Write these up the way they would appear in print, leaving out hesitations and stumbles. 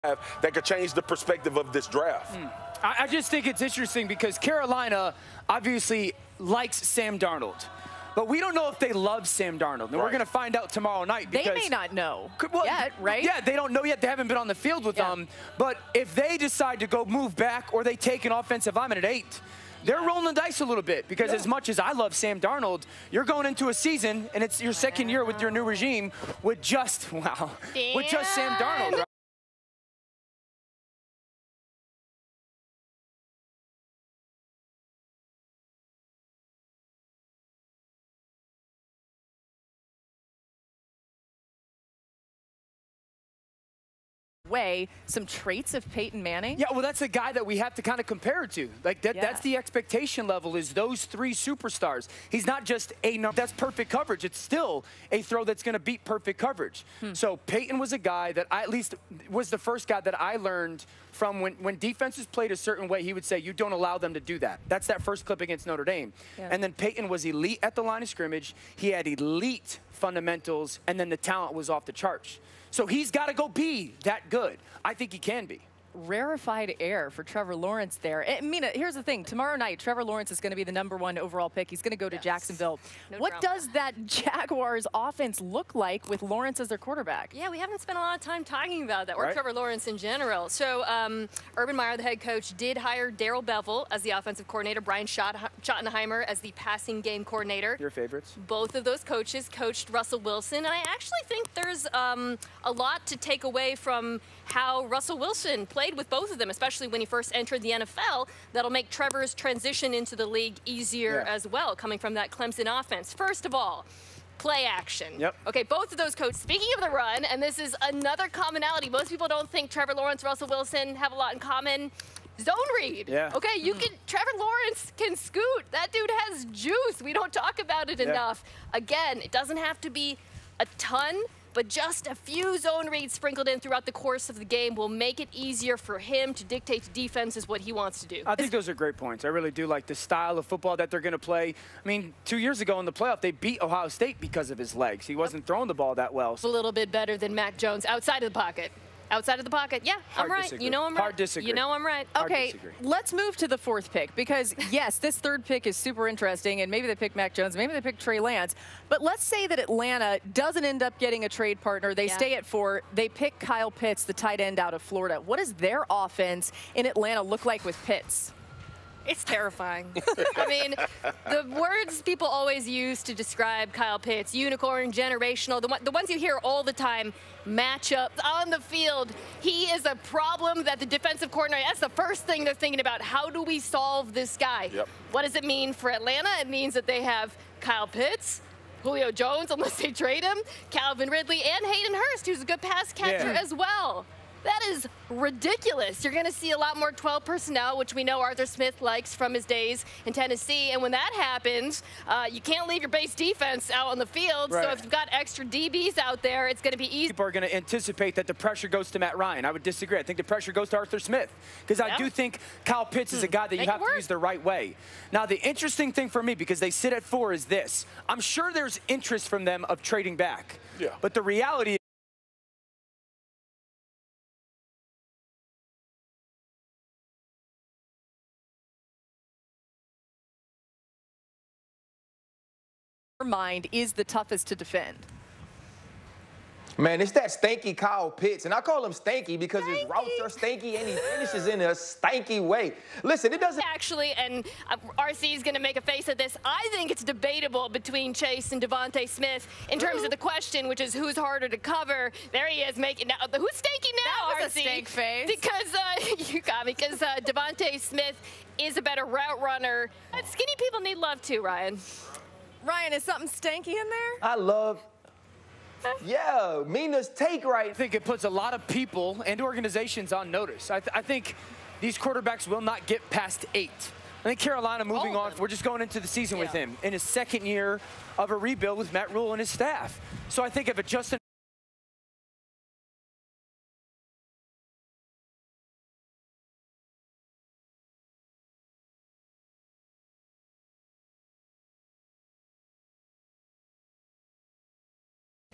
that could change the perspective of this draft. I just think it's interesting because Carolina obviously likes Sam Darnold. But we don't know if they love Sam Darnold. And we're going to find out tomorrow night. They may not know yet, right? Yeah, they don't know yet. They haven't been on the field with them. But if they decide to go move back or they take an offensive lineman at 8, they're rolling the dice a little bit because as much as I love Sam Darnold, you're going into a season, and it's your second year with your new regime, with just, with just Sam Darnold, right? Way some traits of Peyton Manning? Yeah, well, that's the guy that we have to kind of compare it to. Like, that's the expectation level is those 3 superstars. He's not just a number. That's perfect coverage. It's still a throw that's going to beat perfect coverage. So Peyton was a guy that I at least was the first guy that I learned from when defenses played a certain way, he would say, you don't allow them to do that. That's that first clip against Notre Dame. And then Peyton was elite at the line of scrimmage. He had elite fundamentals, and then the talent was off the charts. So he's got to go be that good. I think he can be. Rarefied air for Trevor Lawrence there. Mina, here's the thing. Tomorrow night, Trevor Lawrence is going to be the #1 overall pick. He's going to go to Jacksonville. What does that Jaguars offense look like with Lawrence as their quarterback? Yeah, we haven't spent a lot of time talking about that, or Trevor Lawrence in general. So Urban Meyer, the head coach, did hire Darrell Bevell as the offensive coordinator, Brian Schottenheimer as the passing game coordinator. Your favorites? Both of those coaches coached Russell Wilson, and I actually think there's a lot to take away from how Russell Wilson played with both of them, especially when he first entered the NFL. That'll make Trevor's transition into the league easier as well, coming from that Clemson offense. First of all, play action. Okay, both of those coaches. Speaking of the run, and this is another commonality. Most people don't think Trevor Lawrence, Russell Wilson have a lot in common. Zone read. Okay, you can. Trevor Lawrence can scoot. That dude has juice. We don't talk about it enough. Again, it doesn't have to be a ton, but just a few zone reads sprinkled in throughout the course of the game will make it easier for him to dictate to defenses what he wants to do. I think those are great points. I really do like the style of football that they're going to play. I mean, 2 years ago in the playoff, they beat Ohio State because of his legs. He wasn't throwing the ball that well. A little bit better than Mac Jones outside of the pocket. Outside of the pocket, yeah, I'm right. Disagree. You know I'm right. Hard disagree. You know I'm right. Okay, let's move to the 4th pick because, yes, this 3rd pick is super interesting, and maybe they pick Mac Jones, maybe they pick Trey Lance. But let's say that Atlanta doesn't end up getting a trade partner. They stay at 4. They pick Kyle Pitts, the tight end out of Florida. What does their offense in Atlanta look like with Pitts? It's terrifying. I mean, the words people always use to describe Kyle Pitts, unicorn, generational, the ones you hear all the time, matchups on the field. He is a problem that the defensive coordinator, that's the first thing they're thinking about. How do we solve this guy? What does it mean for Atlanta? It means that they have Kyle Pitts, Julio Jones, unless they trade him, Calvin Ridley, and Hayden Hurst, who's a good pass catcher as well. That is ridiculous. You're going to see a lot more 12 personnel, which we know Arthur Smith likes from his days in Tennessee. And when that happens, you can't leave your base defense out on the field. So if you've got extra DBs out there, it's going to be easy. People are going to anticipate that the pressure goes to Matt Ryan. I would disagree. I think the pressure goes to Arthur Smith because I do think Kyle Pitts is a guy that you have to use the right way. Now, the interesting thing for me, because they sit at 4, is this. I'm sure there's interest from them of trading back. But the reality is, mind is the toughest to defend? Man, it's that stanky Kyle Pitts, and I call him stanky because his routes are stanky and he finishes in a stanky way. Listen, it doesn't actually, and RC is going to make a face at this. I think it's debatable between Chase and Devontae Smith in terms of the question, which is who's harder to cover. There he is making now. Who's stanky now? That was RC? a stank face. Because you got me. Because Devontae Smith is a better route runner. Skinny people need love too, Ryan. Ryan, is something stanky in there? I love. Yeah, Mina's take right. I think it puts a lot of people and organizations on notice. I think these quarterbacks will not get past 8. I think Carolina moving on. We're just going into the season with him in his 2nd year of a rebuild with Matt Rule and his staff. So I think if it just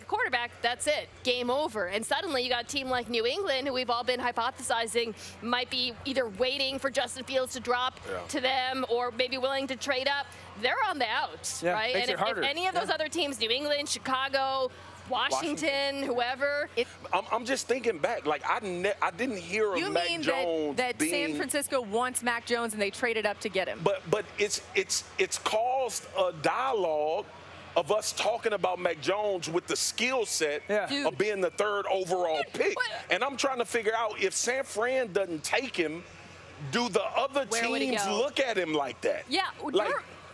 quarterback, that's it, game over. And suddenly you got a team like New England, who we've all been hypothesizing might be either waiting for Justin Fields to drop to them or maybe willing to trade up. They're on the outs, right? And if any of those other teams, New England, Chicago, Washington, whoever. I'm just thinking back. Like, I didn't hear of Mac Jones. You mean that San Francisco wants Mac Jones and they traded up to get him? But it's caused a dialogue of us talking about Mac Jones with the skill set of being the 3rd overall pick. And I'm trying to figure out, if San Fran doesn't take him, do the other teams look at him like that? Yeah.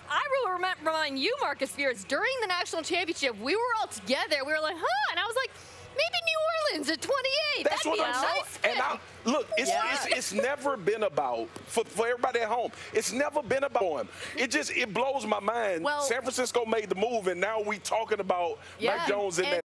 I will remind you, Marcus Spears, during the national championship, we were all together. We were like, huh? And I was like, maybe New Orleans at 28. That's what I'm saying. And look, it's never been about, for everybody at home, it's never been about him. It blows my mind. Well, San Francisco made the move, and now we talking about Mac Jones in that